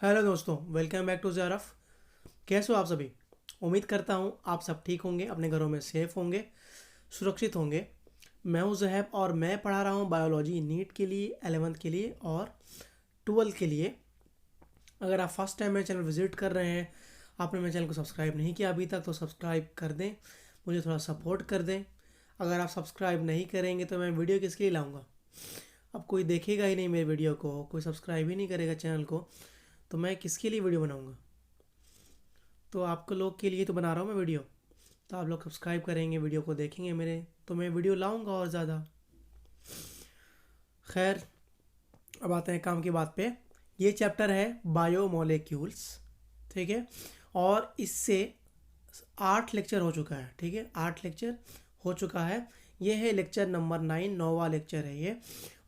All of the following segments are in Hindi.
हेलो दोस्तों, वेलकम बैक टू ज़ारफ। कैसे हो आप सभी? उम्मीद करता हूँ आप सब ठीक होंगे, अपने घरों में सेफ होंगे, सुरक्षित होंगे। मैं हूँ जहैब और मैं पढ़ा रहा हूँ बायोलॉजी नीट के लिए, 11th के लिए और 12th के लिए। अगर आप फर्स्ट टाइम मेरे चैनल विजिट कर रहे हैं, आपने मेरे चैनल को सब्सक्राइब नहीं किया अभी तक, तो सब्सक्राइब कर दें, मुझे थोड़ा सपोर्ट कर दें। अगर आप सब्सक्राइब नहीं करेंगे तो मैं वीडियो किसके लिए लाऊंगा? अब कोई देखेगा ही नहीं मेरे वीडियो को, कोई सब्सक्राइब ही नहीं करेगा चैनल को, तो मैं किसके लिए वीडियो बनाऊंगा? तो आपको लोग के लिए तो बना रहा हूँ मैं वीडियो। तो आप लोग सब्सक्राइब करेंगे, वीडियो को देखेंगे मेरे, तो मैं वीडियो लाऊंगा और ज़्यादा। खैर, अब आते हैं काम की बात पे। ये चैप्टर है बायोमोलेक्यूल्स, ठीक है। और इससे 8 लेक्चर हो चुका है, ठीक है, 8 लेक्चर हो चुका है। ये है लेक्चर नंबर 9, 9वां लेक्चर है ये।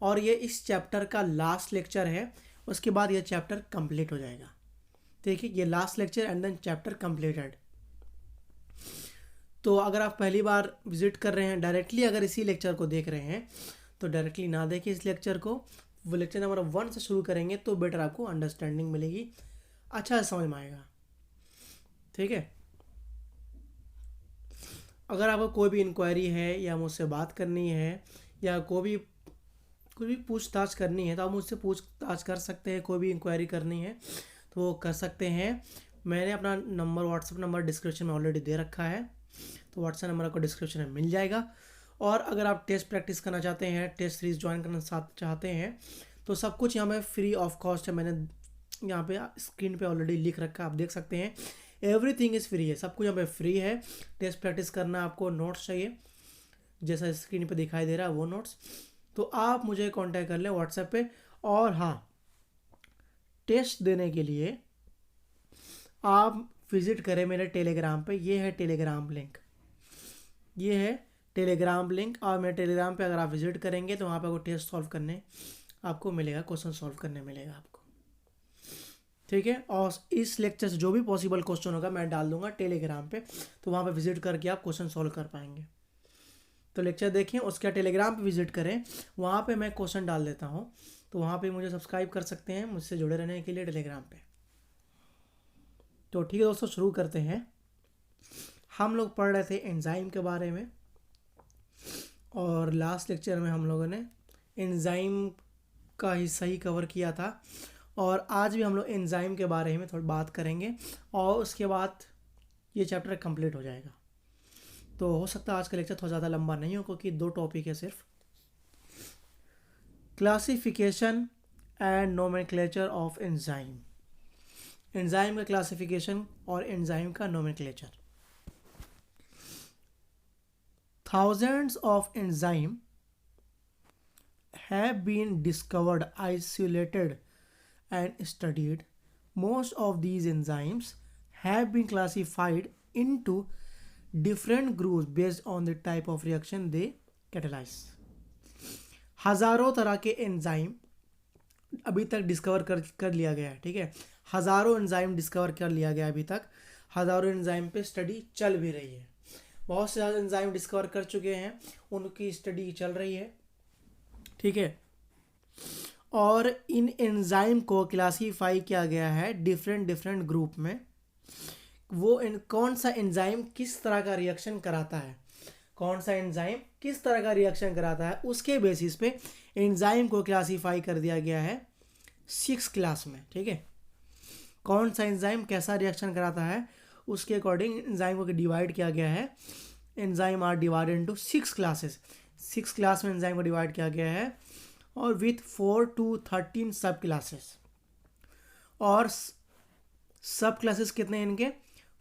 और ये इस चैप्टर का लास्ट लेक्चर है। उसके बाद ये चैप्टर कंप्लीट हो जाएगा, ठीक है। ये last lecture and then chapter completed. तो अगर आप पहली बार विजिट कर रहे हैं डायरेक्टली, अगर इसी लेक्चर को देख रहे हैं तो डायरेक्टली ना देखें इस लेक्चर को। वो लेक्चर नंबर 1 से शुरू करेंगे तो बेटर आपको अंडरस्टैंडिंग मिलेगी, अच्छा से समझ में आएगा, ठीक है। अगर आपको कोई भी इंक्वायरी है या मुझसे बात करनी है या कोई भी पूछताछ करनी है तो आप मुझसे पूछताछ कर सकते हैं। कोई भी इंक्वायरी करनी है तो वो कर सकते हैं। मैंने अपना नंबर, व्हाट्सअप नंबर डिस्क्रिप्शन में ऑलरेडी दे रखा है, तो व्हाट्सएप नंबर आपको डिस्क्रिप्शन में मिल जाएगा। और अगर आप टेस्ट प्रैक्टिस करना चाहते हैं, टेस्ट सीरीज ज्वाइन करना चाहते हैं, तो सब कुछ यहाँ पे फ्री ऑफ कॉस्ट है। मैंने यहाँ पे स्क्रीन पे ऑलरेडी लिख रखा है, आप देख सकते हैं। एवरीथिंग इज़ फ्री है, सब कुछ यहाँ पे फ्री है। टेस्ट प्रैक्टिस करना, आपको नोट्स चाहिए जैसा स्क्रीन पे दिखाई दे रहा है वो नोट्स, तो आप मुझे कांटेक्ट कर लें व्हाट्सएप पे। और हाँ, टेस्ट देने के लिए आप विज़िट करें मेरे टेलीग्राम पे। ये है टेलीग्राम लिंक, ये है टेलीग्राम लिंक। और मेरे टेलीग्राम पे अगर आप विजिट करेंगे तो वहाँ पे आपको टेस्ट सॉल्व करने आपको मिलेगा, क्वेश्चन सॉल्व करने मिलेगा आपको, ठीक है। और इस लेक्चर से जो भी पॉसिबल क्वेश्चन होगा मैं डाल दूंगा टेलीग्राम पे, तो वहाँ पे विजिट करके आप क्वेश्चन सॉल्व कर पाएंगे। तो लेक्चर देखें, उसके टेलीग्राम पे विजिट करें, वहाँ पे मैं क्वेश्चन डाल देता हूँ। तो वहाँ पे मुझे सब्सक्राइब कर सकते हैं मुझसे जुड़े रहने के लिए टेलीग्राम पे। तो ठीक है दोस्तों, शुरू करते हैं। हम लोग पढ़ रहे थे एंजाइम के बारे में, और लास्ट लेक्चर में हम लोगों ने एंजाइम का हिस्सा ही कवर किया था। और आज भी हम लोग एंजाइम के बारे में थोड़ी बात करेंगे और उसके बाद ये चैप्टर कंप्लीट हो जाएगा। तो हो सकता है आज का लेक्चर थोड़ा ज़्यादा लंबा नहीं हो, क्योंकि 2 टॉपिक है सिर्फ। Classification and nomenclature of enzyme. Enzyme का क्लासिफिकेशन और एंजाइम का nomenclature. Thousands of enzymes have been discovered, isolated, and studied. Most of these enzymes have been classified into different groups based on the type of reaction they catalyze. हज़ारों तरह के एंजाइम अभी तक डिस्कवर कर लिया गया है, ठीक है। हज़ारों एंजाइम डिस्कवर कर लिया गया अभी तक। हज़ारों एंजाइम पे स्टडी चल भी रही है। बहुत से ज़्यादा एंजाइम डिस्कवर कर चुके हैं, उनकी स्टडी चल रही है, ठीक है। और इन एंजाइम को क्लासीफाई किया गया है डिफरेंट डिफरेंट ग्रुप में। कौन सा एंजाइम किस तरह का रिएक्शन कराता है, कौन सा एंजाइम किस तरह का रिएक्शन कराता है, उसके बेसिस पे एंजाइम को क्लासीफाई कर दिया गया है 6 क्लास में, ठीक है। कौन सा एंजाइम कैसा रिएक्शन कराता है उसके अकॉर्डिंग एंजाइम को डिवाइड किया गया है। Enzyme are divided into 6 classes. 6 class में एंजाइम को डिवाइड किया गया है, और विथ 4 to 13 सब क्लासेस। और सब क्लासेस कितने हैं इनके?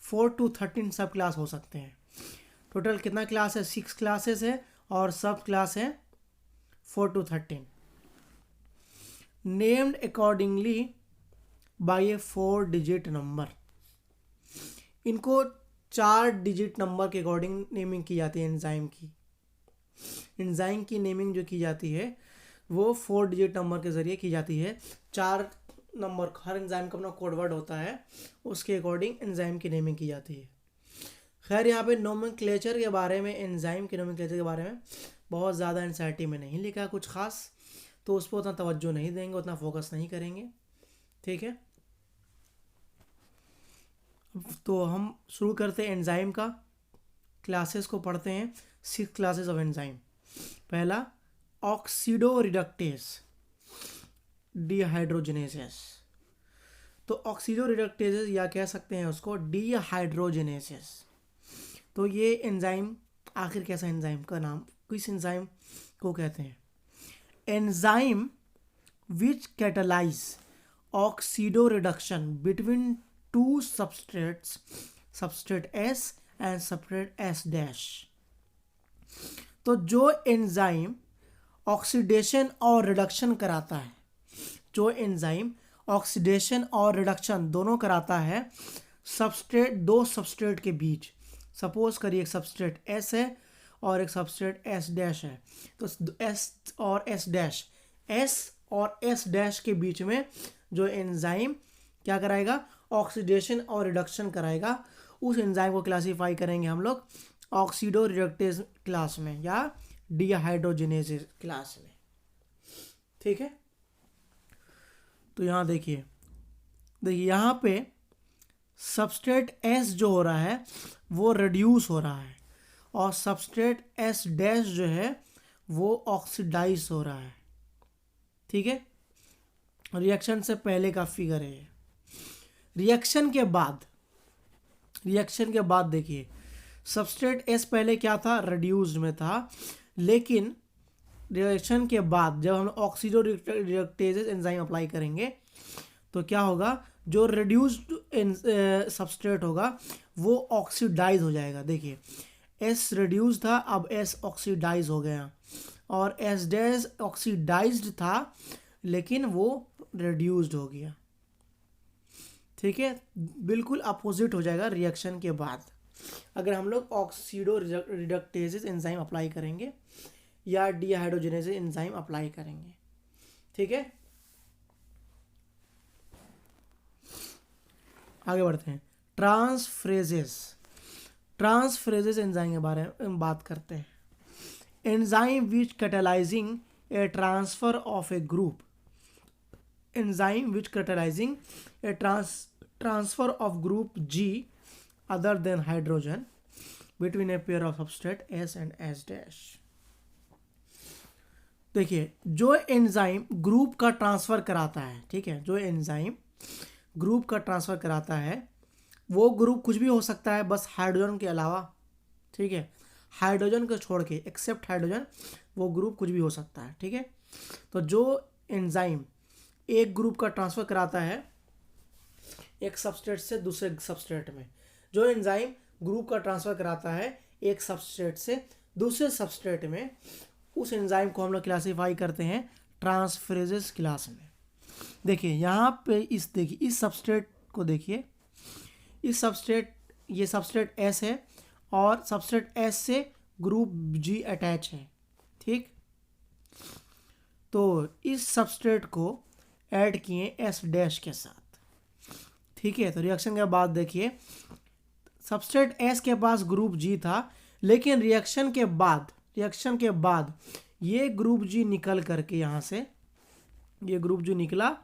4 to 13 सब क्लास हो सकते हैं। टोटल कितना क्लास है? 6 क्लासेस है, और सब क्लास है 4 to 13। Named accordingly by a 4 digit number. इनको 4 डिजिट नंबर के अकॉर्डिंग नेमिंग की जाती है एंजाइम की। एंजाइम की नेमिंग जो की जाती है वो 4 डिजिट नंबर के ज़रिए की जाती है। 4 नंबर, हर एंजाइम का अपना कोड वर्ड होता है, उसके अकॉर्डिंग एंजाइम की नेमिंग की जाती है। खैर, यहाँ पे नोमेनक्लेचर के बारे में, एंजाइम के नोमेनक्लेचर के बारे में बहुत ज़्यादा एनसीईआरटी में नहीं लिखा कुछ खास, तो उस पर उतना तवज्जो नहीं देंगे, उतना फोकस नहीं करेंगे, ठीक है। तो हम शुरू करते हैं एंजाइम का, क्लासेस को पढ़ते हैं। 6 क्लासेस ऑफ एंजाइम। पहला ऑक्सीडो रिडक्टेज डिहाइड्रोजनेसेस। तो ऑक्सीडो रिडक्टेजेस या कह सकते हैं उसको डिहाइड्रोजनेसेस। तो ये एंजाइम आखिर कैसा एंजाइम का नाम, किस एंजाइम को कहते हैं? Enzyme which catalyse oxido reduction between two substrates, substrate S and substrate S dash. तो जो एंजाइम ऑक्सीडेशन और रिडक्शन कराता है, जो एंजाइम ऑक्सीडेशन और रिडक्शन दोनों कराता है सबस्ट्रेट, दो सबस्ट्रेट के बीच। सपोज करिए एक सबस्ट्रेट एस है और एक सबस्ट्रेट एस डैश है, तो एस और एस डैश, एस और एस डैश के बीच में जो एंजाइम क्या कराएगा, ऑक्सीडेशन और रिडक्शन कराएगा, उस एंजाइम को क्लासीफाई करेंगे हम लोग ऑक्सीडो रिडक्टेज क्लास में या डिहाइड्रोजनेसेस क्लास में। ठीक है, तो यहाँ देखिए यहाँ पे सबस्ट्रेट एस जो हो रहा है वो रिड्यूस हो रहा है और सबस्ट्रेट एस डैश जो है वो ऑक्सीडाइज हो रहा है। ठीक है, रिएक्शन से पहले का फिगर है। रिएक्शन के बाद देखिए सबस्ट्रेट एस पहले क्या था, रिड्यूस्ड में था, लेकिन रिएक्शन के बाद जब हम ऑक्सीडो रिडक्टेजेस एंजाइम अप्लाई करेंगे तो क्या होगा, जो रिड्यूस्ड सबस्ट्रेट होगा वो ऑक्सीडाइज हो जाएगा। देखिए एस रिड्यूस था, अब एस ऑक्सीडाइज हो गया, और एस डैश ऑक्सीडाइज्ड था लेकिन वो रिड्यूस्ड हो गया। ठीक है, बिल्कुल अपोजिट हो जाएगा रिएक्शन के बाद अगर हम लोग ऑक्सीडो रिडक्टेजेस एंजाइम अप्लाई करेंगे या डिहाइड्रोजनेसेस एंजाइम अप्लाई करेंगे। ठीक है, आगे बढ़ते हैं। ट्रांसफ्रेजेस एंजाइम के बारे में बात करते हैं। Enzyme which catalysing a transfer of a group, enzyme which catalysing a transfer of group G other than hydrogen between a pair of substrate S and S dash। देखिए जो एंजाइम ग्रुप का ट्रांसफर कराता है, ठीक है, जो एंजाइम ग्रुप का ट्रांसफर कराता है वो ग्रुप कुछ भी हो सकता है बस हाइड्रोजन के अलावा। ठीक है, हाइड्रोजन को छोड़ के, एक्सेप्ट हाइड्रोजन, वो ग्रुप कुछ भी हो सकता है। ठीक है, तो जो एंजाइम एक ग्रुप का ट्रांसफर कराता है एक सबस्ट्रेट से दूसरे सबस्ट्रेट में, जो एंजाइम ग्रुप का ट्रांसफर कराता है एक सबस्ट्रेट से दूसरे सबस्ट्रेट में, उस एंजाइम को हम लोग क्लासीफाई करते हैं ट्रांसफ्रेजेस क्लास में। देखिए यहाँ पे देखिए इस सबस्ट्रेट को देखिए, इस सबस्ट्रेट, ये सबस्ट्रेट एस है और सबस्ट्रेट एस से ग्रुप G अटैच है। ठीक, तो इस सबस्ट्रेट को ऐड किए एस डैश के साथ। ठीक है, तो रिएक्शन के बाद देखिए सबस्ट्रेट एस के पास ग्रुप G था, लेकिन रिएक्शन के बाद ये ग्रुप G निकल करके यहाँ से, ये ग्रुप G निकला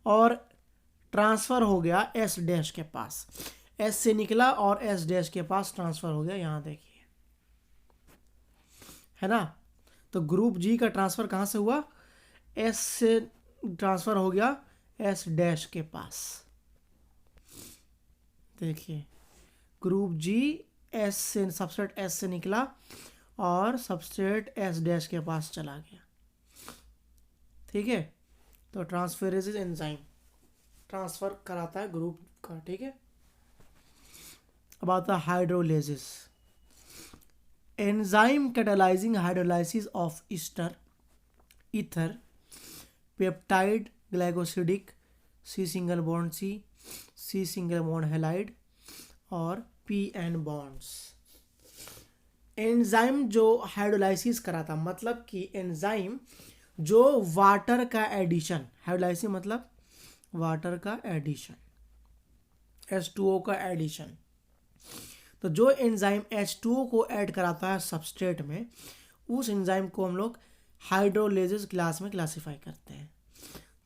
और ट्रांसफ़र हो गया एस डैश के पास, एस से निकला और एस डैश के पास ट्रांसफ़र हो गया। यहाँ देखिए, है ना, तो ग्रुप G का ट्रांसफ़र कहाँ से हुआ, एस से ट्रांसफ़र हो गया एस डैश के पास। देखिए ग्रुप G एस से, सबस्ट्रेट एस से निकला और सबस्ट्रेट एस डैश के पास चला गया। ठीक है, तो ट्रांसफेरेजेस एंजाइम ट्रांसफ़र कराता है ग्रुप का। ठीक है, अब आता है hydrolysis. Enzyme catalysing hydrolysis of ether, peptide, glycosidic, C single bond C single bond halide और PN बॉन्ड्स। एंजाइम जो हाइड्रोलाइसिस कराता, मतलब कि एंजाइम जो वाटर का एडिशन, हाइड्रोलाइसिस मतलब वाटर का एडिशन, H2O का एडिशन, तो जो एंजाइम H2O को ऐड कराता है सबस्ट्रेट में, उस एंजाइम को हम लोग हाइड्रोलेसिस क्लास में क्लासीफाई करते हैं।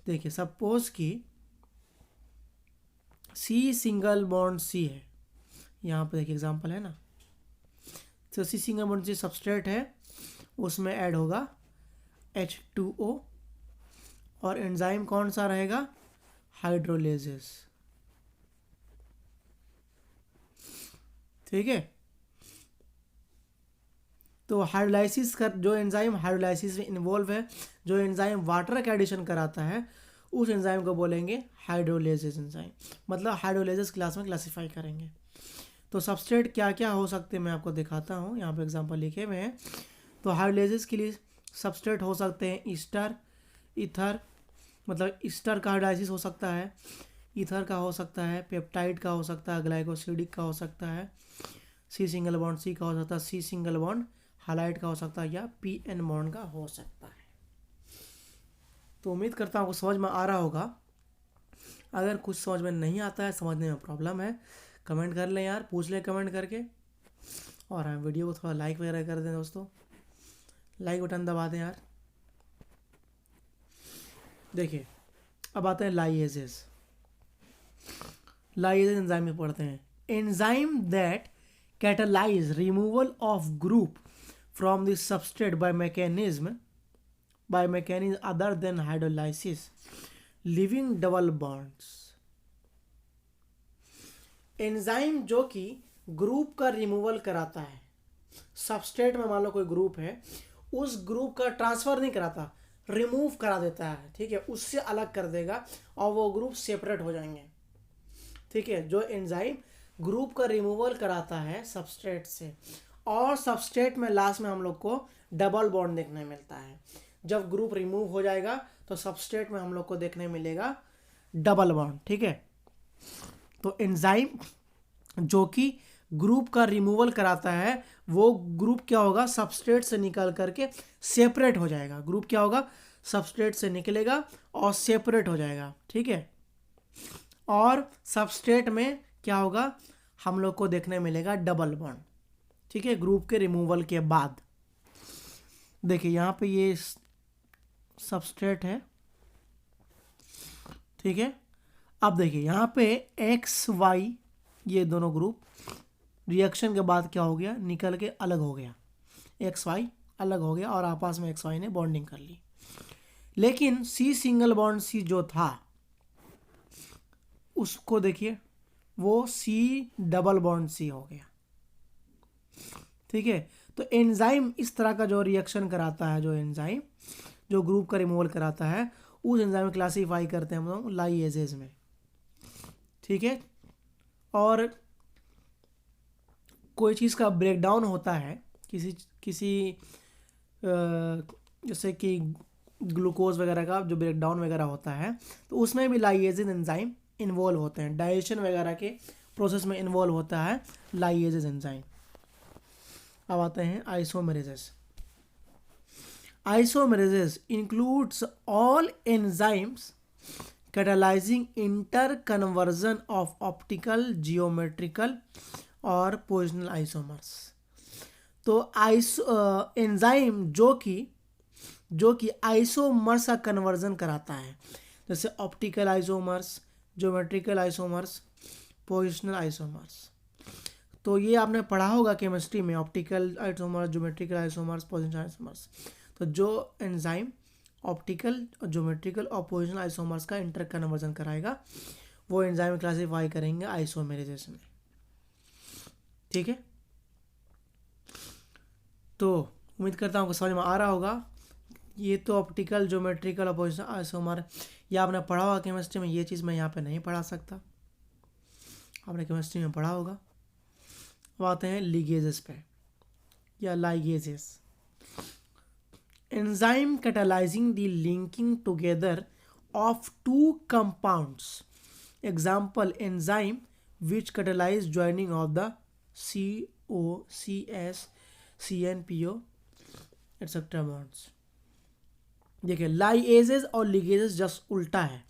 देखिए सपोज कि सी सिंगल बॉन्ड सी है, यहाँ पे देखिए एग्जांपल है ना, तो C single bond C substrate है, उसमें ऐड होगा H2O, और एंजाइम कौन सा रहेगा, हाइड्रोलेजेस। ठीक है, तो हाइड्रोलाइसिस कर, जो एंजाइम हाइड्रोलाइसिस में इन्वॉल्व है, जो एंजाइम वाटर का एडिशन कराता है, उस एंजाइम को बोलेंगे हाइड्रोलेजेस एंजाइम, मतलब हाइड्रोलेजेस क्लास में क्लासिफाई करेंगे। तो सबस्ट्रेट क्या क्या हो सकते हैं मैं आपको दिखाता हूँ, यहाँ पे एग्जांपल लिखे हुए हैं। तो हाइड्रोलेजेस के लिए सबस्ट्रेट हो सकते हैं ईस्टर, ईथर, मतलब ईस्टर का हाइड्रोलाइसिस हो सकता है, ईथर का हो सकता है, पेप्टाइड का हो सकता है, ग्लाइकोसिडिक का हो सकता है, सी सिंगल बॉन्ड सी का हो सकता है, सी सिंगल बॉन्ड हालाइट का हो सकता है, या पी एन बॉन्ड का हो सकता है। तो उम्मीद करता हूँ आपको समझ में आ रहा होगा। अगर कुछ समझ में नहीं आता है, समझने में प्रॉब्लम है, कमेंट कर लें यार, पूछ लें कमेंट करके। और हाँ, वीडियो को थोड़ा लाइक वगैरह कर दें दोस्तों, लाइक बटन दबा दें यार। देखिए अब आते हैं लाइएजेस। लाइएजेस एंजाइम में पढ़ते हैं। Enzyme that catalyse removal of group from the substrate by mechanism other than hydrolysis, leaving double bonds. Enzyme जो कि ग्रुप का रिमूवल कराता है, सबस्ट्रेट में मान लो कोई ग्रुप है, उस ग्रुप का ट्रांसफर नहीं कराता, रिमूव करा देता है, ठीक है, उससे अलग कर देगा और वो ग्रुप सेपरेट हो जाएंगे। ठीक है, जो एंजाइम ग्रुप का रिमूवल कराता है सबस्ट्रेट से, और सबस्ट्रेट में लास्ट में हम लोग को डबल बॉन्ड देखने मिलता है। जब ग्रुप रिमूव हो जाएगा तो सबस्ट्रेट में हम लोग को देखने मिलेगा डबल बॉन्ड। ठीक है, तो एंजाइम जो कि ग्रुप का रिमूवल कराता है, वो ग्रुप क्या होगा, सबस्ट्रेट से निकल करके सेपरेट हो जाएगा। ग्रुप क्या होगा, सबस्ट्रेट से निकलेगा और सेपरेट हो जाएगा। ठीक है, और सबस्ट्रेट में क्या होगा, हम लोग को देखने मिलेगा डबल बॉन्ड। ठीक है, ग्रुप के रिमूवल के बाद। देखिए यहाँ पे ये सबस्ट्रेट है, ठीक है। अब देखिए यहाँ पे एक्स वाई ये दोनों ग्रुप रिएक्शन के बाद क्या हो गया, निकल के अलग हो गया, एक्स वाई अलग हो गया और आपस में एक्स वाई ने बॉन्डिंग कर ली। लेकिन सी सिंगल बॉन्ड सी जो था, उसको देखिए वो सी डबल बॉन्ड सी हो गया। ठीक है, तो एंजाइम इस तरह का जो रिएक्शन कराता है, जो एंजाइम जो ग्रुप का रिमूवल कराता है, उस एंजाइम में क्लासीफाई करते हैं हम लोग लाइएजेज में। ठीक है, और कोई चीज़ का ब्रेकडाउन होता है, किसी जैसे कि ग्लूकोज वगैरह का जो ब्रेकडाउन वगैरह होता है, तो उसमें भी लाइएजेज एंजाइम इन्वॉल्व होते हैं। डाइजेशन वगैरह के प्रोसेस में इन्वॉल्व होता है लाइएजेज एंजाइम। अब आते हैं isomerases. Isomerases includes all enzymes catalyzing interconversion of optical, geometrical और पोजिशनल आइसोमर्स। तो एंजाइम जो कि आइसोमर्स का कन्वर्जन कराता है, जैसे optical isomers, geometrical isomers, positional isomers. तो ये आपने पढ़ा होगा केमिस्ट्री में, optical isomers, geometrical isomers, positional isomers. तो जो एंजाइम ऑप्टिकल, ज्योमेट्रिकल और पोजिशनल आइसोमर्स का इंटर कन्वर्जन कराएगा, वो एंजाइम क्लासीफाई करेंगे आइसोमेरेजेस में। ठीक है, तो उम्मीद करता हूँ आपको समझ में आ रहा होगा। ये तो ऑप्टिकल, ज्योमेट्रिकल और पोजिशनल आइसोमर ये आपने पढ़ा होगा केमिस्ट्री में, ये चीज़ मैं यहाँ पे नहीं पढ़ा सकता, आपने केमिस्ट्री में पढ़ा होगा। अब आते हैं लिगेजेस पे या ligases. Enzyme catalysing the linking together of two compounds. Example enzyme which catalyse joining of the CO, CS, CN, PO etcetera bonds. देखिए लाइएजेस और लिगेजेस जस्ट उल्टा है।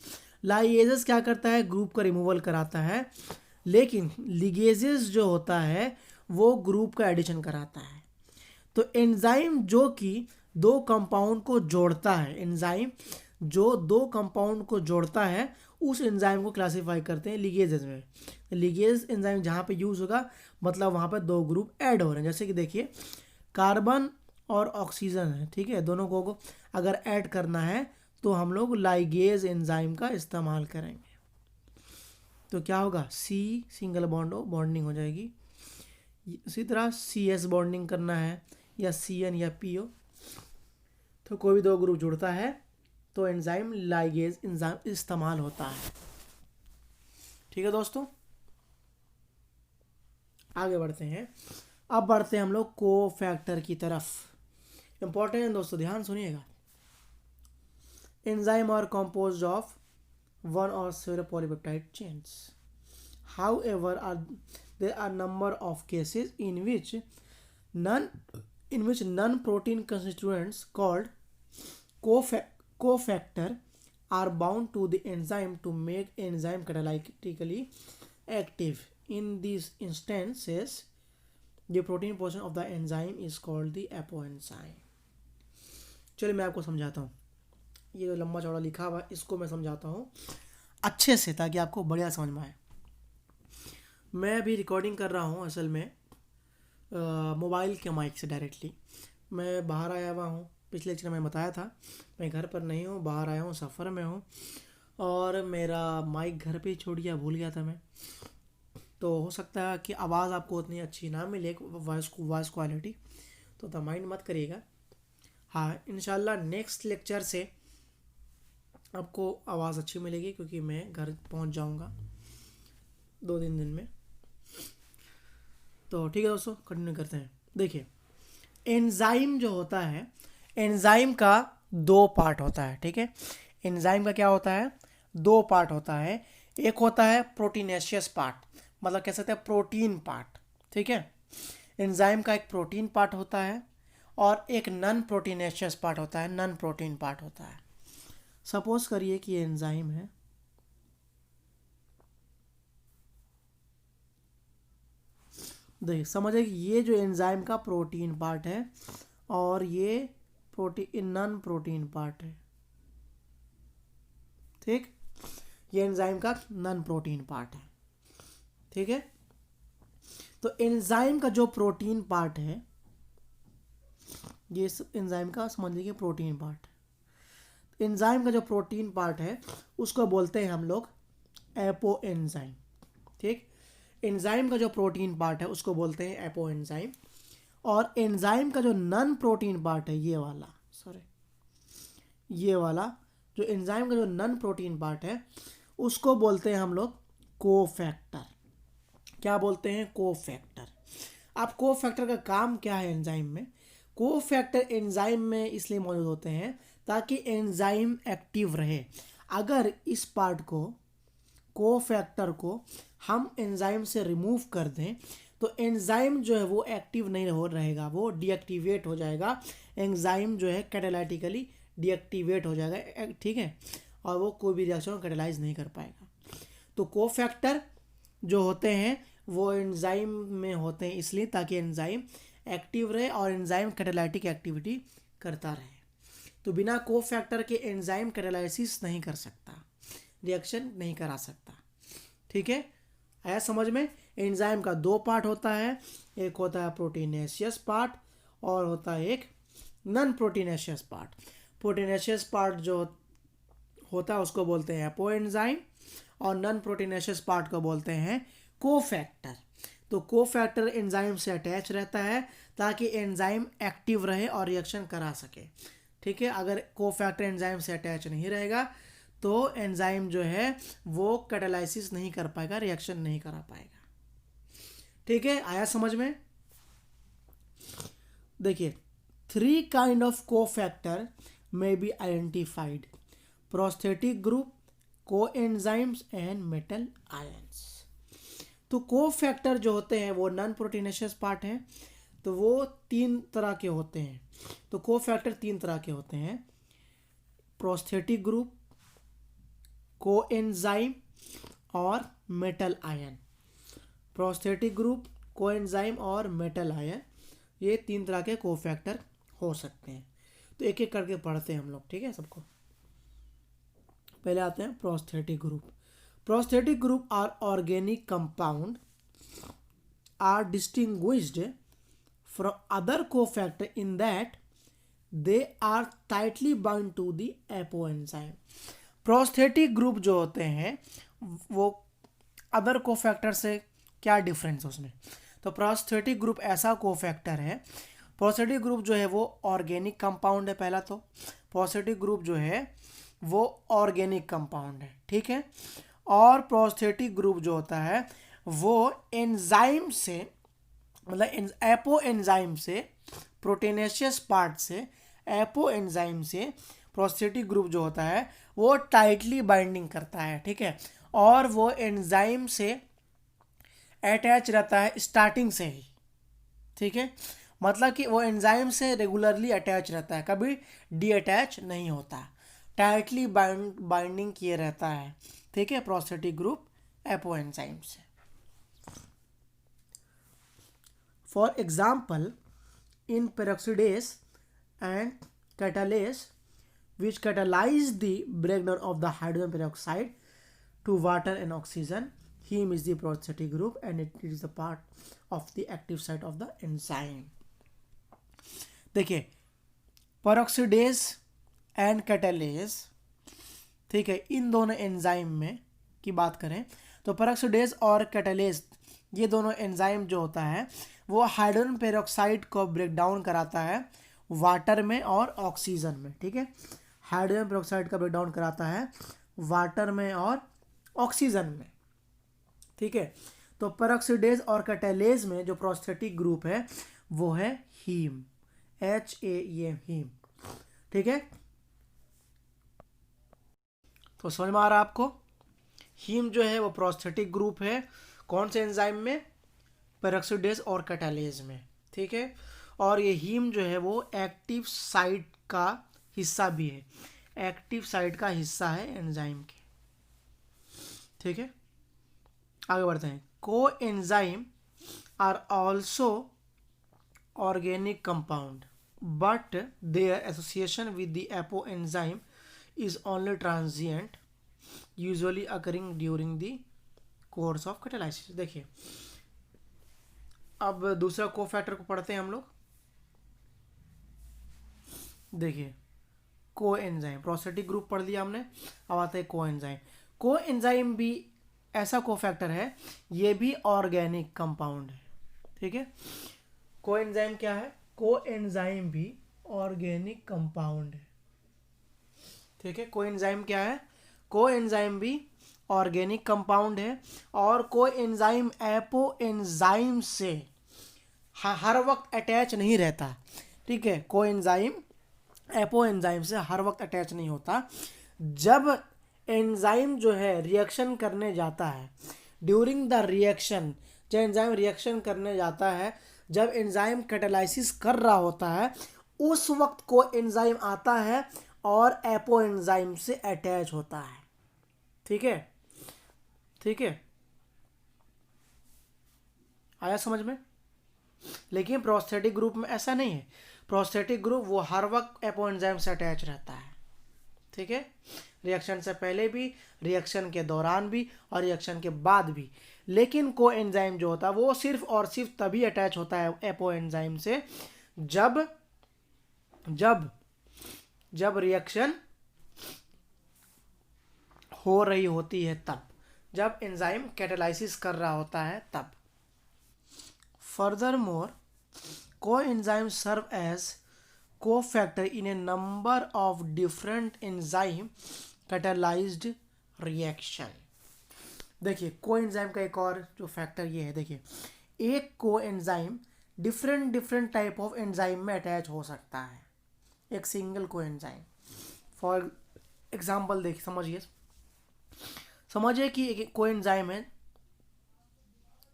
लाइएजेस क्या करता है, ग्रुप का रिमूवल कराता है, लेकिन लिगेजेस जो होता है वो ग्रुप का एडिशन कराता है। तो एंजाइम जो कि दो कंपाउंड को जोड़ता है, एंजाइम जो दो कंपाउंड को जोड़ता है उस एंजाइम को क्लासीफाई करते हैं लिगेजेस में। लिगेज एंजाइम जहाँ पे यूज़ होगा मतलब वहाँ पे दो ग्रुप ऐड हो रहे हैं। जैसे कि देखिए कार्बन और ऑक्सीजन है, ठीक है, दोनों को अगर ऐड करना है तो हम लोग लाइगेज एंजाइम का इस्तेमाल करेंगे। तो क्या होगा, सी सिंगल बॉन्ड बॉन्डिंग हो जाएगी। इसी तरह सी एस बॉन्डिंग करना है या सी एन या पी ओ, तो कोई भी दो ग्रुप जुड़ता है तो एंजाइम लाइगेज एंजाइम इस्तेमाल होता है। ठीक है दोस्तों, आगे बढ़ते हैं। अब बढ़ते हैं हम लोग को फैक्टर की तरफ। इंपॉर्टेंट है दोस्तों, ध्यान सुनिएगा। Enzyme are composed of one or several polypeptide chains. However, there are number of cases in which non-protein constituents called cofactor are bound to the enzyme to make enzyme catalytically active. In these instances, the protein portion of the enzyme is called the apoenzyme. चलिए मैं आपको समझाता हूँ। ये जो लंबा चौड़ा लिखा हुआ है इसको मैं समझाता हूँ अच्छे से ताकि आपको बढ़िया समझ में आए। मैं अभी रिकॉर्डिंग कर रहा हूँ असल में मोबाइल के माइक से डायरेक्टली। मैं बाहर आया हुआ हूँ, पिछले लेक्चर में बताया था मैं घर पर नहीं हूँ, बाहर आया हूँ, सफ़र में हूँ और मेरा माइक घर पे ही छोड़ गया, भूल गया था मैं। तो हो सकता है कि आवाज़ आपको उतनी अच्छी ना मिले, वॉइस क्वालिटी, तो माइंड मत करिएगा। हाँ, इंशाल्लाह नेक्स्ट लेक्चर से आपको आवाज़ अच्छी मिलेगी क्योंकि मैं घर पहुंच जाऊंगा 2-3 दिन में। तो ठीक है दोस्तों, कंटिन्यू करते हैं। देखिए एंजाइम जो होता है, एंजाइम का दो पार्ट होता है, ठीक है। एंजाइम का क्या होता है, दो पार्ट होता है। एक होता है प्रोटीनेशियस पार्ट, मतलब कह सकते हैं प्रोटीन पार्ट, ठीक है। एंजाइम का एक प्रोटीन पार्ट होता है और एक नॉन प्रोटीनेशियस पार्ट होता है, नॉन प्रोटीन पार्ट होता है। सपोज करिए कि ये एंजाइम है, देखिए समझिए कि ये जो एंजाइम का प्रोटीन पार्ट है और ये प्रोटीन नॉन प्रोटीन पार्ट है, ठीक। ये एंजाइम का नॉन प्रोटीन पार्ट है, ठीक है। तो एंजाइम का जो प्रोटीन पार्ट है, ये एंजाइम का समझ लीजिए प्रोटीन पार्ट है। एंजाइम का जो प्रोटीन पार्ट है उसको बोलते हैं हम लोग एपो एंजाइम, ठीक। एंजाइम का जो प्रोटीन पार्ट है उसको बोलते हैं एपो एंजाइम। और एंजाइम का जो नॉन प्रोटीन पार्ट है, ये वाला जो एंजाइम का जो नॉन प्रोटीन पार्ट है उसको बोलते हैं हम लोग कोफैक्टर। क्या बोलते हैं, कोफैक्टर। अब कोफैक्टर का काम क्या है एंजाइम में? कोफैक्टर एंजाइम में इसलिए मौजूद होते हैं ताकि एंजाइम एक्टिव रहे। अगर इस पार्ट को, कोफैक्टर को हम एंजाइम से रिमूव कर दें तो एंजाइम जो है वो एक्टिव नहीं हो रहेगा, वो डीएक्टिवेट हो जाएगा। एंजाइम जो है कैटालाइटिकली डीएक्टिवेट हो जाएगा, ठीक है, और वो कोई भी रिएक्शन कैटालाइज नहीं कर पाएगा। तो कोफैक्टर जो होते हैं वो एंजाइम में होते हैं इसलिए ताकि एंजाइम एक्टिव रहे और एंजाइम कैटालाइटिक एक्टिविटी करता रहे। तो बिना कोफैक्टर के एंजाइम कैटालाइसिस नहीं कर सकता, रिएक्शन नहीं करा सकता, ठीक है। आया समझ में? एंजाइम का दो पार्ट होता है, एक होता है प्रोटीनेशियस पार्ट और होता है एक non proteinaceous part. Proteinaceous part जो होता है उसको बोलते हैं एपोएंजाइम और नॉन प्रोटीनेशियस पार्ट को बोलते हैं कोफैक्टर। तो कोफैक्टर एंजाइम से अटैच रहता है ताकि एंजाइम एक्टिव रहे और रिएक्शन करा सके, ठीक है। अगर कोफैक्टर एंजाइम से अटैच नहीं रहेगा तो एंजाइम जो है वो कैटालाइसिस नहीं कर पाएगा, रिएक्शन नहीं करा पाएगा, ठीक है। आया समझ में? देखिए 3 kind of cofactor may be identified: prosthetic group, coenzymes and metal ions। तो कोफैक्टर जो होते हैं वो नॉन प्रोटीनेशियस पार्ट है, तो वो 3 तरह के होते हैं। तो कोफैक्टर 3 तरह के होते हैं: प्रोस्थेटिक ग्रुप, कोएंजाइम और metal ion. Prosthetic group, coenzyme और मेटल आयन, ये 3 तरह के कोफैक्टर हो सकते हैं। तो एक एक करके पढ़ते हैं हम लोग, ठीक है सबको। पहले आते हैं prosthetic group. Prosthetic group are organic compound are distinguished from other cofactor in that they are tightly bound to the apoenzyme. Prosthetic group जो होते हैं वो अदर कोफैक्टर से क्या डिफरेंस है उसमें? तो प्रोस्थेटिक ग्रुप ऐसा कोफैक्टर है, प्रोस्थेटिक ग्रुप जो है वो ऑर्गेनिक कंपाउंड है। पहला तो प्रोस्थेटिक ग्रुप जो है वो ऑर्गेनिक कंपाउंड है, ठीक है। और प्रोस्थेटिक ग्रुप जो होता है वो एंजाइम से, मतलब एपो एंजाइम से, प्रोटीनेशियस पार्ट से, एपो एंजाइम से प्रोस्थेटिक ग्रुप जो होता है वो टाइटली बाइंडिंग करता है, ठीक है। और वो एंजाइम से अटैच रहता है स्टार्टिंग से ही, ठीक है। मतलब कि वो एंजाइम से रेगुलरली अटैच रहता है, कभी डी अटैच नहीं होता, टाइटली बाइंडिंग किए रहता है, ठीक है, प्रोस्थेटिक ग्रुप एपो एंजाइम से। For example in peroxidase and catalase which catalyze the breakdown of the hydrogen peroxide to water and oxygen. Heme is the prosthetic group and it is the part of the active site of the enzyme. देखिए पेरोक्सिडेज एंड कैटालेज, ठीक है, इन दोनों एंजाइम में की बात करें तो पेरोक्सिडेज और कैटालेज ये दोनों एंजाइम जो होता है वो हाइड्रोजन पेरोक्साइड को ब्रेक डाउन कराता है वाटर में और ऑक्सीजन में, ठीक है। हाइड्रोजन पेरोक्साइड का ब्रेकडाउन कराता है वाटर में और ऑक्सीजन में, ठीक है। तो पेरोक्सिडेज और कैटालेज में जो प्रोस्थेटिक ग्रुप है वो है हीम, HAEM, हीम, ठीक है। तो समझ में आ रहा है आपको? हीम जो है वो प्रोस्थेटिक ग्रुप है, कौन से एंजाइम में? पेरोक्सिडेज और कैटालेज में, ठीक है। और ये हीम जो है वो एक्टिव साइट का हिस्सा भी है, एक्टिव साइट का हिस्सा है एंजाइम के, ठीक है। आगे बढ़ते हैं। Coenzyme are also organic compound but their association with the apoenzyme is only transient usually occurring during the course of catalysis. देखिए अब दूसरा कोफैक्टर को पढ़ते हैं हम लोग। देखिए को एंजाइम, प्रोस्थेटिक ग्रुप पढ़ लिया हमने, अब आता है को एंजाइम। को एंजाइम भी ऐसा कोफैक्टर है, ये भी ऑर्गेनिक कंपाउंड है, ठीक है। को एंजाइम क्या है? को एंजाइम भी ऑर्गेनिक कंपाउंड है, ठीक है। को एंजाइम क्या है? को एंजाइम भी ऑर्गेनिक कंपाउंड है और को एंजाइम एपो एंजाइम से हर वक्त अटैच नहीं रहता, ठीक है। को एंजाइम एपो एंजाइम से हर वक्त अटैच नहीं होता। जब एंजाइम जो है रिएक्शन करने जाता है, ड्यूरिंग द रिएक्शन, जब एंजाइम रिएक्शन करने जाता है, जब एंजाइम कैटालाइसिस कर रहा होता है उस वक्त को एंजाइम आता है और एपो एंजाइम से अटैच होता है, ठीक है, ठीक है, आया समझ में? लेकिन प्रोस्थेटिक ग्रुप में ऐसा नहीं है। प्रोस्थेटिक ग्रुप वो हर वक्त एपो एंजाइम से अटैच रहता है, ठीक है, रिएक्शन से पहले भी, रिएक्शन के दौरान भी और रिएक्शन के बाद भी। लेकिन को एंजाइम जो होता है वो सिर्फ और सिर्फ तभी अटैच होता है एपो एंजाइम से जब जब जब रिएक्शन हो रही होती है, तब, जब एंजाइम कैटालाइसिस कर रहा होता है तब। Furthermore, coenzymes serve as cofactor in a number of different enzyme catalyzed reaction. देखिए कोएंजाइम का एक और जो फैक्टर ये है, देखिए एक coenzyme different type of enzyme में अटैच हो सकता है, एक सिंगल कोएंजाइम। फॉर एग्जांपल देखिए, समझिए कि एक कोएंजाइम है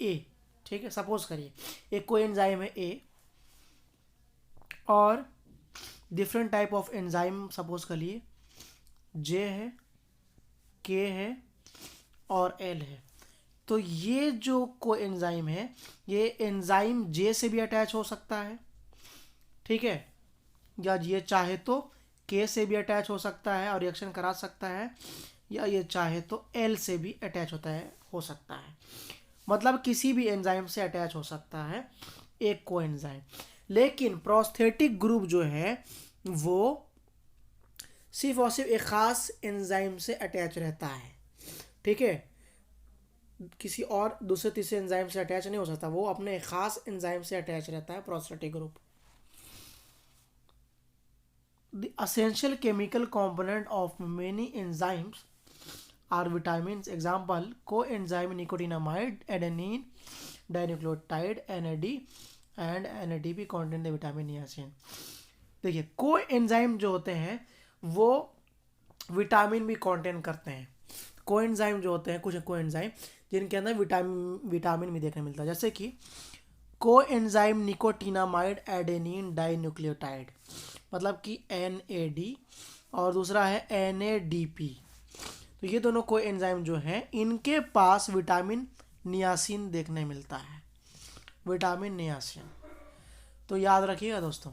ए, ठीक है, सपोज करिए एक कोएंजाइम है ए और different type of enzyme suppose करिए जे है, के है और एल है। तो ये जो कोएंजाइम है ये एंजाइम जे से भी अटैच हो सकता है, ठीक है, या ये चाहे तो के से भी अटैच हो सकता है और रिएक्शन करा सकता है, या ये चाहे तो एल से भी अटैच होता है, हो सकता है, मतलब किसी भी एंजाइम से अटैच हो सकता है एक कोएंजाइम। लेकिन प्रोस्थेटिक ग्रुप जो है वो सिर्फ और सिर्फ एक खास एंजाइम से अटैच रहता है, ठीक है, किसी और दूसरे तीसरे एंजाइम से अटैच नहीं हो सकता, वो अपने एक खास एंजाइम से अटैच रहता है prosthetic group. The essential chemical component of many enzymes are vitamins, example coenzyme nicotinamide, adenine dinucleotide, NAD and NADP contain the vitamin niacin. देखिए कोएंजाइम जो होते हैं वो विटामिन भी कंटेन करते हैं। कोएंजाइम जो होते हैं, कुछ कोएंजाइम जिनके अंदर विटामिन भी देखने मिलता है, जैसे कि कोएंजाइम निकोटिनामाइड एडेनिन डाइन्यूक्लियोटाइड, मतलब कि NAD, और दूसरा है NADP। तो ये दोनों कोएंजाइम जो हैं इनके पास विटामिन नियासिन देखने मिलता है, विटामिन नियासिन। तो याद रखिएगा दोस्तों।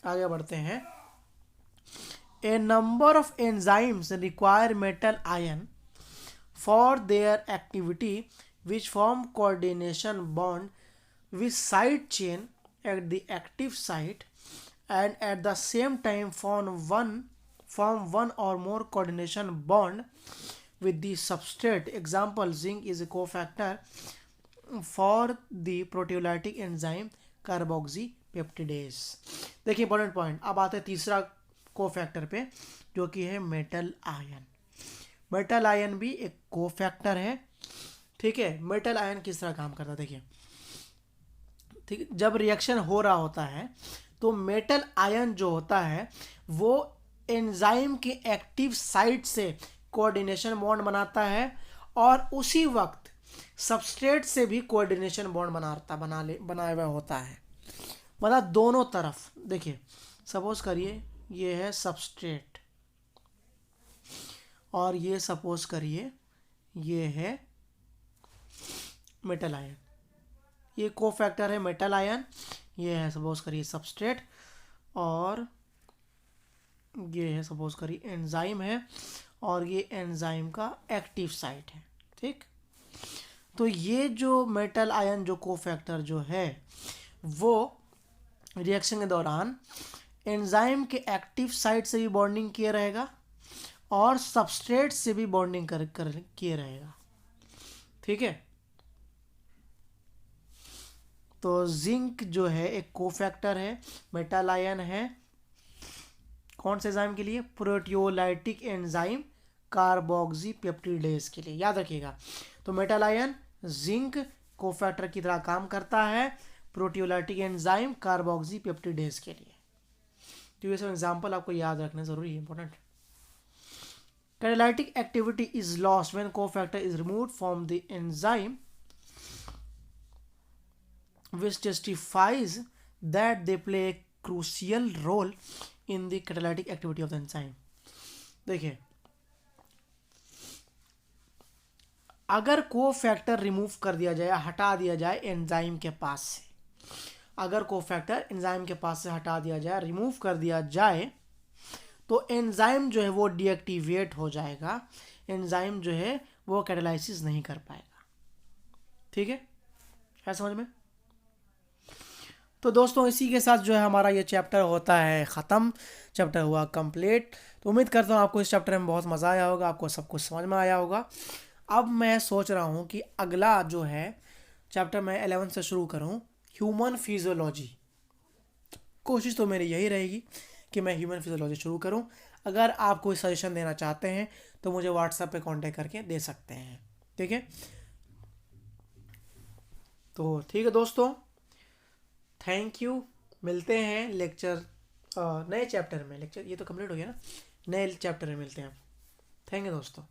आगे बढ़ते हैं। A number of enzymes require metal ion for their activity which form coordination bond with side chain at the active site and at the same time form one or more coordination bond with the substrate. Example, zinc is a cofactor for the proteolytic enzyme carboxypeptidase। देखिए इंपॉर्टेंट पॉइंट, अब आते हैं तीसरा कोफैक्टर पे जो कि है मेटल आयन। मेटल आयन भी एक कोफैक्टर है, ठीक है। मेटल आयन किस तरह काम करता है देखिए, ठीक, जब रिएक्शन हो रहा होता है तो मेटल आयन जो होता है वो एंजाइम के एक्टिव साइट से कोऑर्डिनेशन बॉन्ड बनाता है और उसी वक्त सबस्ट्रेट से भी कोऑर्डिनेशन बॉन्ड बनाया हुआ होता है, मतलब दोनों तरफ। देखिए सपोज करिए ये है सबस्ट्रेट और ये सपोज करिए ये है मेटल आयन, ये कोफैक्टर है मेटल आयन, ये है सपोज करिए सबस्ट्रेट, और ये है सपोज करिए एंजाइम है, और ये एंजाइम का एक्टिव साइट है, ठीक। तो ये जो मेटल आयन जो कोफैक्टर जो है वो रिएक्शन के दौरान एंजाइम के एक्टिव साइट से भी बॉन्डिंग किए रहेगा और सबस्ट्रेट से भी बॉन्डिंग कर किए रहेगा, ठीक है। तो जिंक जो है एक कोफैक्टर है, मेटल आयन है, कौन से एंजाइम के लिए? प्रोटियोलाइटिक एंजाइम कार्बोक्सीपेप्टिडेज के लिए, याद रखिएगा। तो मेटल आयन जिंक कोफैक्टर की तरह काम करता है प्रोटियोलाइटिक एंजाइम कार्बोक्सीपेप्टिडेज के लिए। तो ये सब एग्जाम्पल आपको याद रखना जरूरी है, important. Catalytic activity is lost when cofactor is removed from the enzyme which testifies that they play a crucial role in the catalytic activity of the enzyme। देखिए अगर कोफैक्टर रिमूव कर दिया जाए, हटा दिया जाए एंजाइम के पास से, अगर कोफैक्टर एंजाइम के पास से हटा दिया जाए, रिमूव कर दिया जाए, तो एंजाइम जो है वो डीएक्टिवेट हो जाएगा, एंजाइम जो है वो कैटालाइसिस नहीं कर पाएगा, ठीक है समझ में। तो दोस्तों इसी के साथ जो है हमारा ये चैप्टर होता है ख़त्म, चैप्टर हुआ कंप्लीट। तो उम्मीद करता हूँ आपको इस चैप्टर में बहुत मज़ा आया होगा, आपको सब कुछ समझ में आया होगा। अब मैं सोच रहा हूँ कि अगला जो है चैप्टर मैं 11 से शुरू करूँ, ह्यूमन फिजियोलॉजी। कोशिश तो मेरी यही रहेगी कि मैं ह्यूमन फिजियोलॉजी शुरू करूँ। अगर आप कोई सजेशन देना चाहते हैं तो मुझे व्हाट्सएप पे कांटेक्ट करके दे सकते हैं, ठीक है। तो ठीक है दोस्तों, थैंक यू। मिलते हैं लेक्चर नए चैप्टर में, लेक्चर ये तो कंप्लीट हो गया ना, नए चैप्टर में मिलते हैं। थैंक यू दोस्तों।